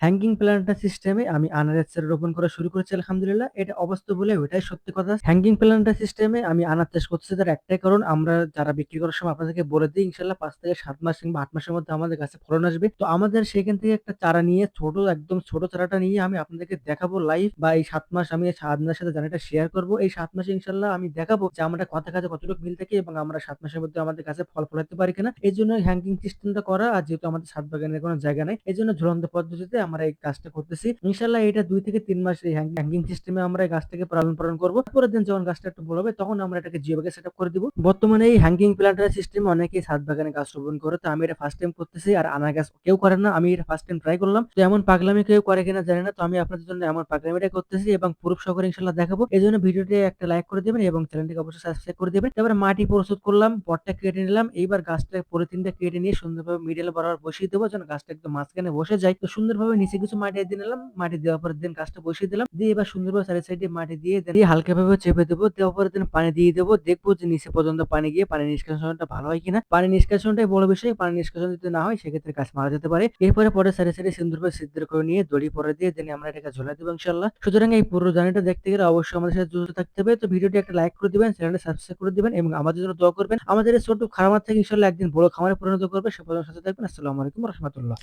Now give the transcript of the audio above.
Hanging planter সিস্টেমে আমি আনারস চারা রোপণ করা শুরু করেছি আলহামদুলিল্লাহ। এটা অবাস্তব বলে ওইটাই সত্যি কথা। হ্যাঙ্গিং প্ল্যান্টার সিস্টেমে আমি আনার চাষ করতেছি তার একটাই কারণ, আমরা যারা বিক্রি করার সময় আপনাদেরকে বলে দিই ইনশাআল্লাহ ৫ থেকে ৭ মাস কিংবা ৮ মাসের মধ্যে আমাদের গাছে ফলন আসবে। তো আমাদের সেখান থেকে একটা চারা নিয়ে একদম ছোট চারাটা নিয়ে আমি আপনাদেরকে দেখাবো লাইভ, বা এই ৭ মাস আমি আপনাদের সাথে জার্নিটা শেয়ার করব। এই ৭ মাসে ইনশাআল্লাহ আমি দেখাবো যে আমরা কথা কাজে কতটুকু মিল থাকে এবং আমরা ৭ মাসের মধ্যে আমাদের গাছে ফল ফলাতে পারি কিনা। এজন্য হ্যাঙ্গিং সিস্টেমটা করা। আর যেহেতু আমাদের ছাদ বাগানের কোনো জায়গা নাই, এজন্য ঝুলন্ত পদ্ধতিতে আমরা এই কাজটা করতেছি। ইনশাআল্লাহ এটা ২ থেকে ৩ মাস এই হ্যাঙ্গিং সিস্টেমে আমরা এই গাছটাকে পালন করব। পরের দিন যখন গাছটা একটু বড় হবে তখন আমরা এটাকে জিও ব্যাগে সেটআপ করে দিব। বর্তমানে এই হ্যাঙ্গিং প্ল্যান্টার সিস্টেমে অনেকেই ছাদ বাগানে গাছ রোপণ করে। তো আমি এটা ফার্স্ট টাইম করতেছি। আর আনার গাছ কেউ করে না। আমি এটা ফার্স্ট টাইম ট্রাই করলাম। তো এমন পাগলামি কেউ করে কিনা জানি না। তো আমি আপনাদের জন্য এমন পাগলামিটা করতেছি এবং প্রুফ সহকারে ইনশাআল্লাহ দেখাবো। এজন্য ভিডিওতে একটা লাইক করে দিবেন এবং চ্যানেলটিকে অবশ্যই সাবস্ক্রাইব করে দিবেন। এবারে মাটি প্রস্তুত করলাম, পটটা কেটে নিলাম। এইবার গাছটা পলিথিনটা কেটে নিয়ে সুন্দরভাবে মিডল বরাবর বসিয়ে দেবো যেন গাছটা একদম মাঝখানে বসে যায়। তো সুন্দরভাবে নিচে কিছু মাটি দিয়ে নিলাম। মাটি দেওয়ার পরের দিন গাছটা বসিয়ে দিলাম। দিয়ে এবার সুন্দরভাবে সাইডে মাটি দিয়ে হালকাভাবে চেপে দেবো। দেওয়ার পরের দিন পানি দিয়ে দেবো। দেখবো যে নিচে পর্যন্ত পানি গিয়ে পানি নিষ্কাশনটা ভালো হয় কিনা। পানি নিষ্কাশনটাই বড় বিষয়। পানি নিষ্কাশন যদি না হয় সেক্ষেত্রে গাছ মারা যেতে পারে। এরপরে পরে সাইডে সুন্দরভাবে ছিদ্র করে নিয়ে দড়ি পরে দিয়ে দেন আমরা এটাকে ঝুলাই দেবো ইনশাআল্লাহ। সুতরাং এই পুরো জার্নিটা দেখতে গেলে অবশ্যই আমাদের সাথে যুক্ত থাকতে হবে। তো ভিডিওটি একটা লাইক করে দিবেন, চ্যানেলটা সাবস্ক্রাইব করে দিবেন এবং আমাদের জন্য দোয়া করবেন। আমাদের এই ছোট্ট খামার থেকে ইনশাআল্লাহ একদিন বড় খামারে পরিণত করবে। সে পর্যন্ত সাথে থাকবেন। আসসালামু আলাইকুম ওয়া রাহমাতুল্লাহ।